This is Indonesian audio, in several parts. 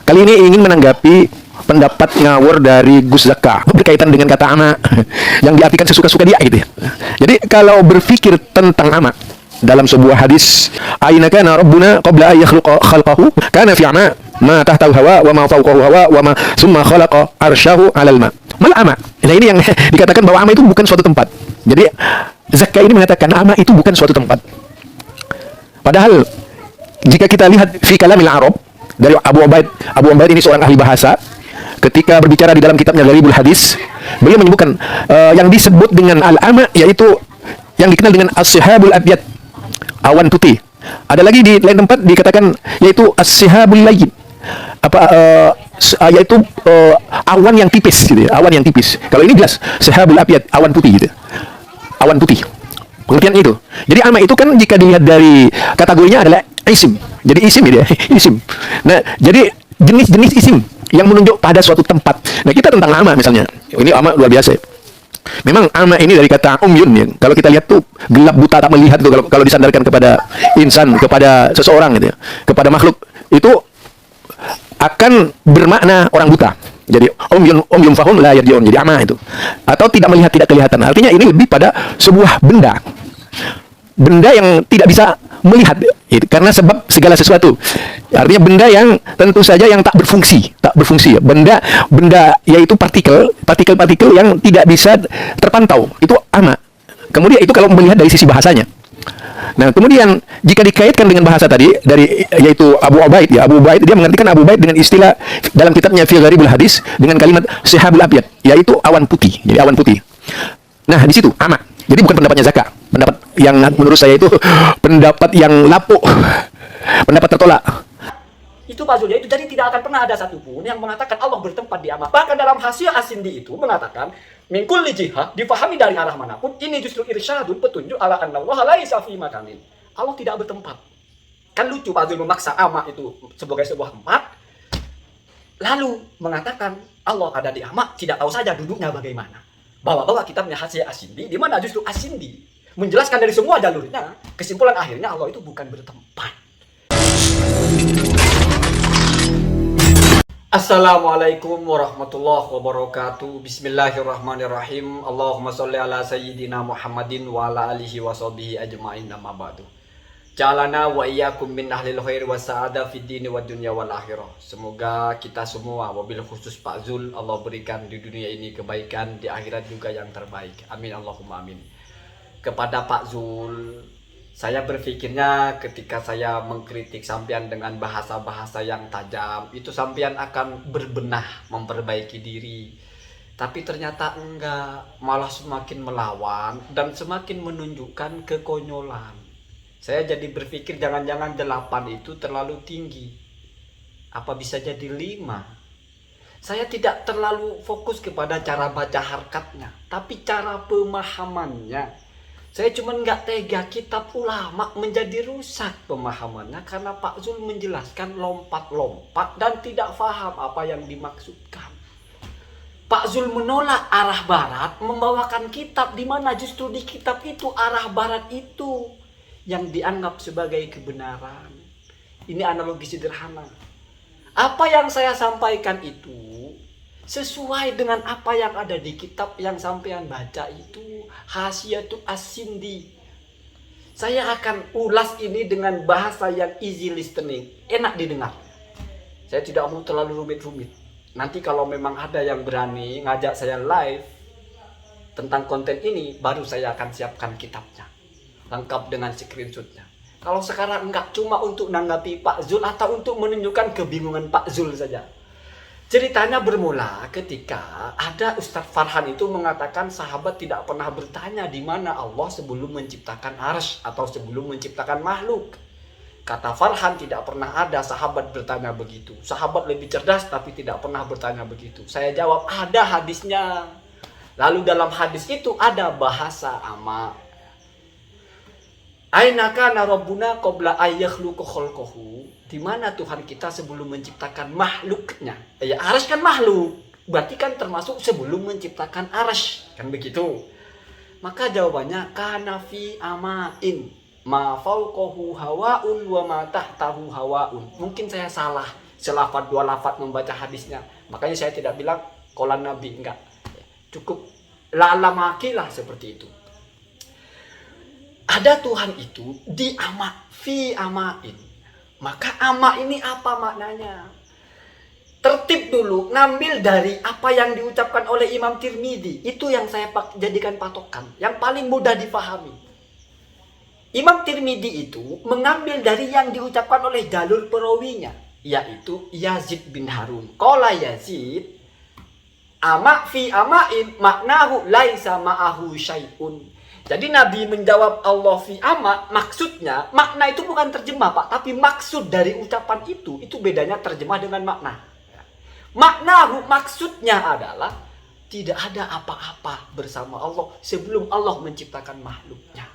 Kali ini ingin menanggapi pendapat ngawur dari Gus Zaka berkaitan dengan kata ama yang diartikan sesuka-suka dia gitu ya. Jadi kalau berpikir tentang ama dalam sebuah hadis, aina kana rabbuna qabla ay yakhluqa khalqahu kana fi ama ma tahtahu hawa wa ma fawqahu hawa wa ma summa khalaqa arsyahu 'alal ma. Mal ama. Nah ini yang dikatakan bahwa ama itu bukan suatu tempat. Jadi Zaka ini mengatakan ama itu bukan suatu tempat. Padahal jika kita lihat fi kalamil Arab dari Abu Ubaid ini seorang ahli bahasa, ketika berbicara di dalam kitabnya Gharibul Hadis, beliau menyebutkan yang disebut dengan al-ama yaitu yang dikenal dengan as-sihabul abyad, awan putih. Ada lagi di lain tempat dikatakan yaitu as-sihabul layyin, yaitu awan yang tipis gitu ya, awan yang tipis. Kalau ini jelas sihabul abyad, awan putih gitu. Awan putih. Pengertian itu. Jadi ama itu kan jika dilihat dari kategorinya adalah isim. Jadi isim ya, isim. Nah, jadi jenis-jenis isim yang menunjuk pada suatu tempat. Nah, kita tentang ama misalnya. Ini ama luar biasa ya. Memang ama ini dari kata umyun ya. Kalau kita lihat tuh gelap buta tak melihat tuh kalau disandarkan kepada insan, kepada seseorang gitu ya. Kepada makhluk itu akan bermakna orang buta. Jadi umyun fahum la yarji'un. Jadi ama itu. Atau tidak melihat, tidak kelihatan. Artinya ini lebih pada sebuah benda. Benda yang tidak bisa melihat karena sebab segala sesuatu. Artinya benda yang tentu saja yang tak berfungsi ya. Benda yaitu partikel yang tidak bisa terpantau. Itu ama. Kemudian itu kalau melihat dari sisi bahasanya. Nah, kemudian jika dikaitkan dengan bahasa tadi dari yaitu Abu Ubaid ya, Abu Ubaid dia mengartikan Abu Ubaid dengan istilah dalam kitabnya Fi Gharibul Hadis dengan kalimat sihabul abyad, yaitu awan putih. Jadi awan putih. Nah, di situ ama. Jadi bukan pendapatnya Zaka. Pendapat yang menurut saya itu pendapat yang lapuk. Pendapat tertolak. Itu Pak Zul, itu jadi tidak akan pernah ada satupun yang mengatakan Allah bertempat di ama. Bahkan dalam hasil asindi itu mengatakan min kulli jihah, difahami dari arah manapun, ini justru irsyadun, petunjuk ala anna Allah laisa fi makanin. Allah tidak bertempat. Kan lucu Pak Zul memaksa ama itu sebagai sebuah tempat, lalu mengatakan Allah ada di ama, tidak tahu saja duduknya bagaimana. Bawa-bawa kitabnya hasil asindi, di mana justru asindi menjelaskan dari semua jalurnya, kesimpulan akhirnya Allah itu bukan bertempat. Assalamualaikum warahmatullahi wabarakatuh. Bismillahirrahmanirrahim. Allahumma sholli ala sayyidina Muhammadin wa ala alihi wa sahbihi ajma'in, amma ba'du. Jalana wa iyyakum min ahlil khair wa sa'ada fid dini wa dunya wal akhirah. Semoga kita semua, wabil khusus Pak Zul, Allah berikan di dunia ini kebaikan, di akhirat juga yang terbaik. Amin Allahumma amin. Kepada Pak Zul, saya berpikirnya ketika saya mengkritik sampean dengan bahasa-bahasa yang tajam, itu sampean akan berbenah, memperbaiki diri. Tapi ternyata enggak, malah semakin melawan dan semakin menunjukkan kekonyolan. Saya jadi berpikir jangan-jangan 8 itu terlalu tinggi. Apa bisa jadi 5? Saya tidak terlalu fokus kepada cara baca harkatnya, tapi cara pemahamannya. Saya cuma nggak tega kitab ulama menjadi rusak pemahamannya karena Pak Zul menjelaskan lompat-lompat dan tidak paham apa yang dimaksudkan. Pak Zul menolak arah barat, membawakan kitab di mana justru di kitab itu arah barat itu yang dianggap sebagai kebenaran. Ini analogi sederhana. Apa yang saya sampaikan itu sesuai dengan apa yang ada di kitab yang sampean baca itu, Hasyiatul As-Sindi. Saya akan ulas ini dengan bahasa yang easy listening, enak didengar. Saya tidak mau terlalu rumit-rumit. Nanti kalau memang ada yang berani ngajak saya live tentang konten ini, baru saya akan siapkan kitabnya, lengkap dengan screenshotnya. Kalau sekarang enggak, cuma untuk nanggapi Pak Zul atau untuk menunjukkan kebingungan Pak Zul saja. Ceritanya bermula ketika ada Ustadz Farhan itu mengatakan sahabat tidak pernah bertanya di mana Allah sebelum menciptakan arsy atau sebelum menciptakan makhluk. Kata Farhan tidak pernah ada sahabat bertanya begitu. Sahabat lebih cerdas tapi tidak pernah bertanya begitu. Saya jawab ada hadisnya. Lalu dalam hadis itu ada bahasa ama. Aina kana rabbuna qabla ay yakhluqa khalqahu. Di mana Tuhan kita sebelum menciptakan makhluknya? Ya arsy kan makhluk. Berarti kan termasuk sebelum menciptakan arsy. Kan begitu. Maka jawabannya kana fi amain. Ma fawqahu hawaun wa ma tahtahu hawaun. Mungkin saya salah selafat dua lafat membaca hadisnya. Makanya saya tidak bilang qolan Nabi, enggak. Cukup la'alamaki lah seperti itu. Ada Tuhan itu di ama, fi amain. Maka ama ini apa maknanya? Tertib dulu, ngambil dari apa yang diucapkan oleh Imam Tirmidzi. Itu yang saya jadikan patokan, yang paling mudah dipahami. Imam Tirmidzi itu mengambil dari yang diucapkan oleh jalur perawinya, yaitu Yazid bin Harun. Qala Yazid, ama fi amain maknahu laisa ma'ahu syai'un. Jadi Nabi menjawab Allah fi ama, maksudnya makna itu bukan terjemah Pak, tapi maksud dari ucapan itu bedanya terjemah dengan makna. Maknahu, maksudnya adalah tidak ada apa-apa bersama Allah sebelum Allah menciptakan makhluknya.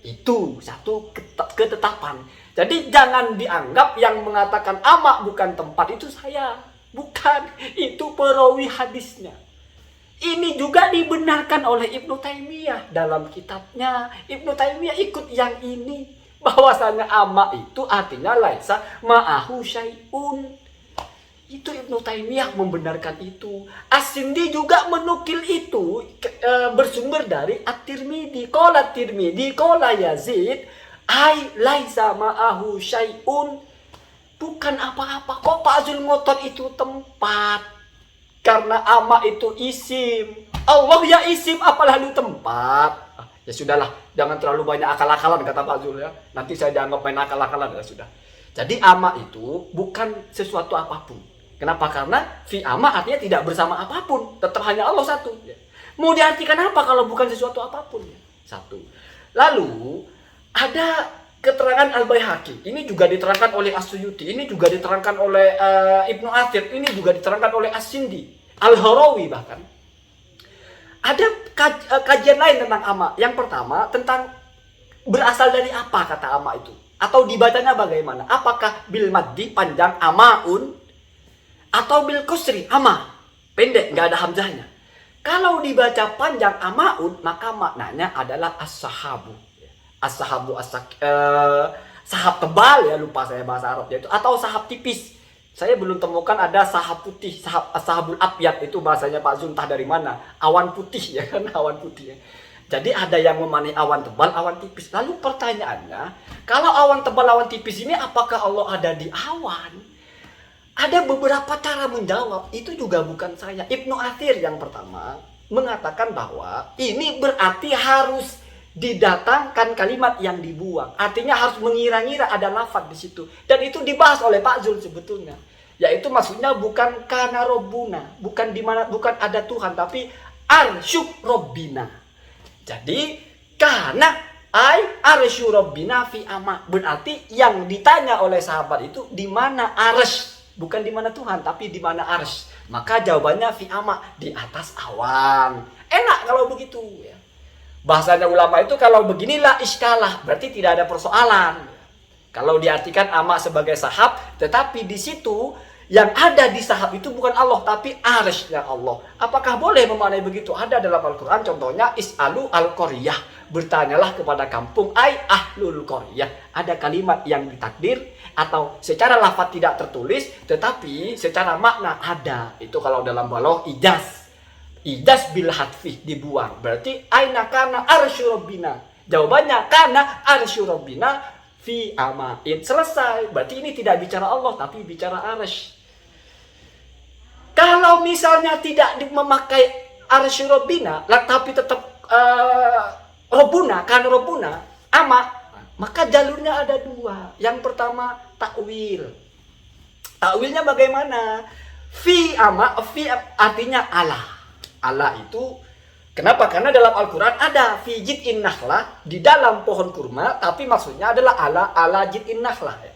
Itu satu ketetapan. Jadi jangan dianggap yang mengatakan ama bukan tempat itu saya. Bukan, itu perawi hadisnya. Ini juga dibenarkan oleh Ibnu Taimiyah dalam kitabnya. Ibnu Taimiyah ikut yang ini, bahwasanya ama itu artinya laisa ma'ahu syai'un. Itu Ibnu Taimiyah membenarkan itu. As-Sindi juga menukil itu bersumber dari At-Tirmidzi. Qala Tirmidzi, qala Yazid, ai laisa ma'ahu syai'un. Bukan apa-apa. Kok Pak Zul ngotot itu tempat? Karena ama itu isim. Allah ya isim, apalah lu tempat. Ya sudahlah, jangan terlalu banyak akal-akalan kata Pak Zul ya. Nanti saya dianggap main akal-akalan, ya sudah. Jadi ama itu bukan sesuatu apapun. Kenapa? Karena fi ama artinya tidak bersama apapun, tetap hanya Allah satu. Mau diartikan apa kalau bukan sesuatu apapun? Satu. Lalu ada keterangan Al-Baihaqi. Ini juga diterangkan oleh As-Suyuti. Ini juga diterangkan oleh Ibnu Athir. Ini juga diterangkan oleh As-Sindi, Al-Harawi bahkan. Ada kajian lain tentang ama. Yang pertama tentang berasal dari apa kata ama itu, atau dibacanya bagaimana? Apakah bil maddi panjang amaun, atau bil kusri ama pendek nggak ada hamzahnya? Kalau dibaca panjang amaun, maka maknanya adalah as-sahabu. As-sahabu sahab tebal, ya lupa saya bahasa Arabnya itu, atau sahab tipis. Saya belum temukan ada sahab putih, sahabul abyad, itu bahasanya Pak Zuntah dari mana? Awan putih ya kan, awan putih ya. Jadi ada yang memaknai awan tebal, awan tipis. Lalu pertanyaannya, kalau awan tebal, awan tipis ini apakah Allah ada di awan? Ada beberapa cara menjawab, itu juga bukan saya. Ibnu Athir yang pertama mengatakan bahwa ini berarti harus didatangkan kalimat yang dibuang. Artinya harus mengira-ngira ada lafaz di situ. Dan itu dibahas oleh Pak Zul sebetulnya. Yaitu maksudnya bukan kana robbuna, bukan di mana, bukan ada Tuhan, tapi arsyuk robbina. Jadi karena ai arsyu robbina fi ama, berarti yang ditanya oleh sahabat itu di mana arsy. Bukan di mana Tuhan, tapi di mana arsy. Maka jawabannya fi ama, di atas awan. Enak kalau begitu ya. Bahasanya ulama itu kalau beginilah iskalah, berarti tidak ada persoalan. Kalau diartikan ama sebagai sahab, tetapi di situ yang ada di sahab itu bukan Allah, tapi arsy-nya Allah. Apakah boleh memaknai begitu? Ada dalam Al-Quran, contohnya is'alu al-qaryah, bertanyalah kepada kampung, ai ahlul qaryah. Ada kalimat yang ditakdir atau secara lafaz tidak tertulis, tetapi secara makna ada. Itu kalau dalam balaghah ijaz. Ijaz bil hadfi, dibuang. Berarti aina kana arsyu rabbina. Jawabannya kana arsyu rabbina fi amain. Selesai. Berarti ini tidak bicara Allah, tapi bicara arsy. Kalau misalnya tidak memakai arsyu rabbina, tapi tetap robuna, kan robuna, ama, maka jalurnya ada dua. Yang pertama takwil. Takwilnya bagaimana? Fi ama, fi artinya Allah. Allah itu kenapa? Karena dalam Al-Quran ada fi jid'in nakhlah, di dalam pohon kurma, tapi maksudnya adalah ala jid'in nakhlah ya.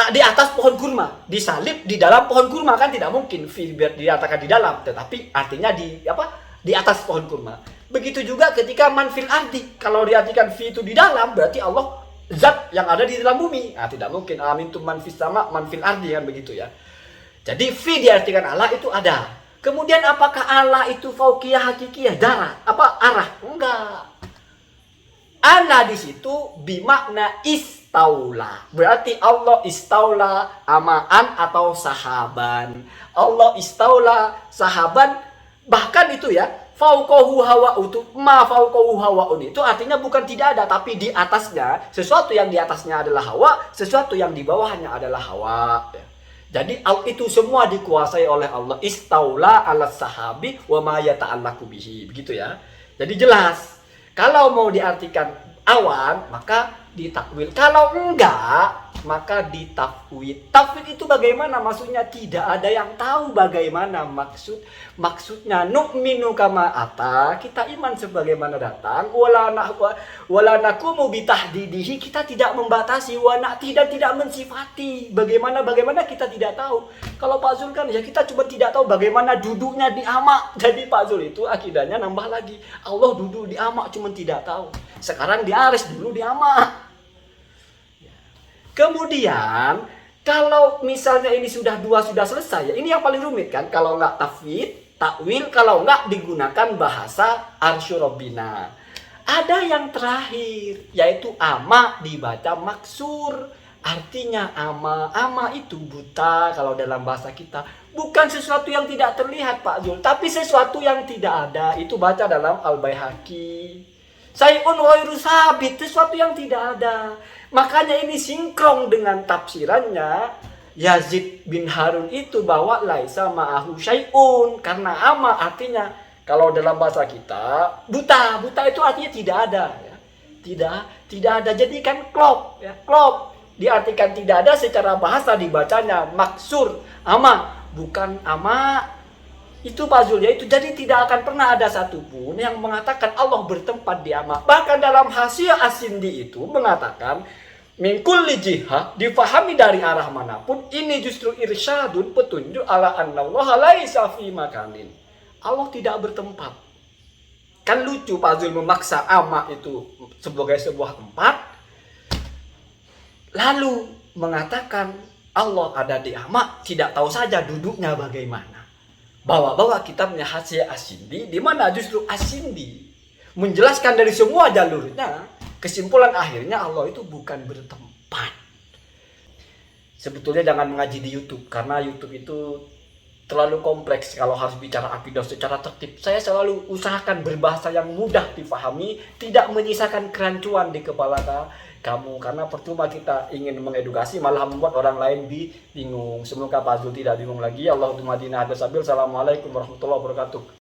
Di atas pohon kurma, disalib di dalam pohon kurma, kan tidak mungkin fi dikatakan di dalam, tetapi artinya di atas pohon kurma. Begitu juga ketika manfil ardi, kalau diartikan fi itu di dalam, berarti Allah zat yang ada di dalam bumi. Nah, tidak mungkin amintum man fis sama manfil ardi, kan begitu ya. Jadi fi diartikan Allah itu ada. Kemudian apakah Allah itu fauqiyah hakikiyah, darat, apa arah? Enggak. Allah di situ bimakna istaula. Berarti Allah istaula amaan atau sahaban. Allah istaula sahaban, bahkan itu ya, fauqahu hawa'u itu, ma fauqahu hawa'un itu artinya bukan tidak ada, tapi di atasnya, sesuatu yang di atasnya adalah hawa, sesuatu yang di bawahnya adalah hawa. Jadi itu semua dikuasai oleh Allah. Istaula ala sahabi wa ma yata'allaqu bihi. Begitu ya. Jadi jelas. Kalau mau diartikan awan, maka ditakwil. Kalau enggak, maka ditafwid. Tafwid itu bagaimana? Maksudnya tidak ada yang tahu bagaimana maksudnya. Nu'minu kama ata, kita iman sebagaimana datang. Wala nakumu bitahdidihi, kita tidak membatasi. Wa na'ti, dan tidak mensifati. Bagaimana kita tidak tahu. Kalau Pak Zul kan ya, kita cuma tidak tahu bagaimana duduknya di amak. Jadi Pak Zul itu akidahnya nambah lagi. Allah duduk di amak, cuma tidak tahu. Sekarang di aris, dulu di amak. Kemudian kalau misalnya ini sudah selesai, ya ini yang paling rumit kan. Kalau nggak tafwid, takwil, kalau nggak digunakan bahasa arsyurobina. Ada yang terakhir, yaitu ama dibaca maksur. Artinya ama itu buta kalau dalam bahasa kita. Bukan sesuatu yang tidak terlihat Pak Zul, tapi sesuatu yang tidak ada. Itu baca dalam Al-Baihaqi. Sayun ghairu sabit, sesuatu yang tidak ada. Makanya ini sinkron dengan tafsirannya Yazid bin Harun itu bahwa laisa ma'ahu syai'un, karena ama artinya kalau dalam bahasa kita buta itu artinya tidak ada ya. Tidak ada. Jadi kan klop ya, klop diartikan tidak ada secara bahasa, dibacanya maksur, ama bukan ama. Itu Pak Zul ya, itu jadi tidak akan pernah ada satupun yang mengatakan Allah bertempat di ama. Bahkan dalam hasil Asindi itu mengatakan min kulli jihah, difahami dari arah manapun, ini justru irsyadun, petunjuk ala annallaha laisa fi makanin. Allah tidak bertempat. Kan lucu Pak Zul memaksa ama itu sebagai sebuah tempat, lalu mengatakan Allah ada di ama, tidak tahu saja duduknya bagaimana. Bawa-bawa kitabnya hasil Asindi, di mana justru Asindi menjelaskan dari semua jalurnya, kesimpulan akhirnya Allah itu bukan bertempat. Sebetulnya jangan mengaji di YouTube, karena YouTube itu terlalu kompleks kalau harus bicara akidah secara tertib. Saya selalu usahakan berbahasa yang mudah difahami, tidak menyisakan kerancuan di kepala kamu, karena percuma kita ingin mengedukasi malah membuat orang lain bingung. Semoga Pak Zul tidak bingung lagi. Allahumma hadina hadasabil. Assalamualaikum warahmatullahi wabarakatuh.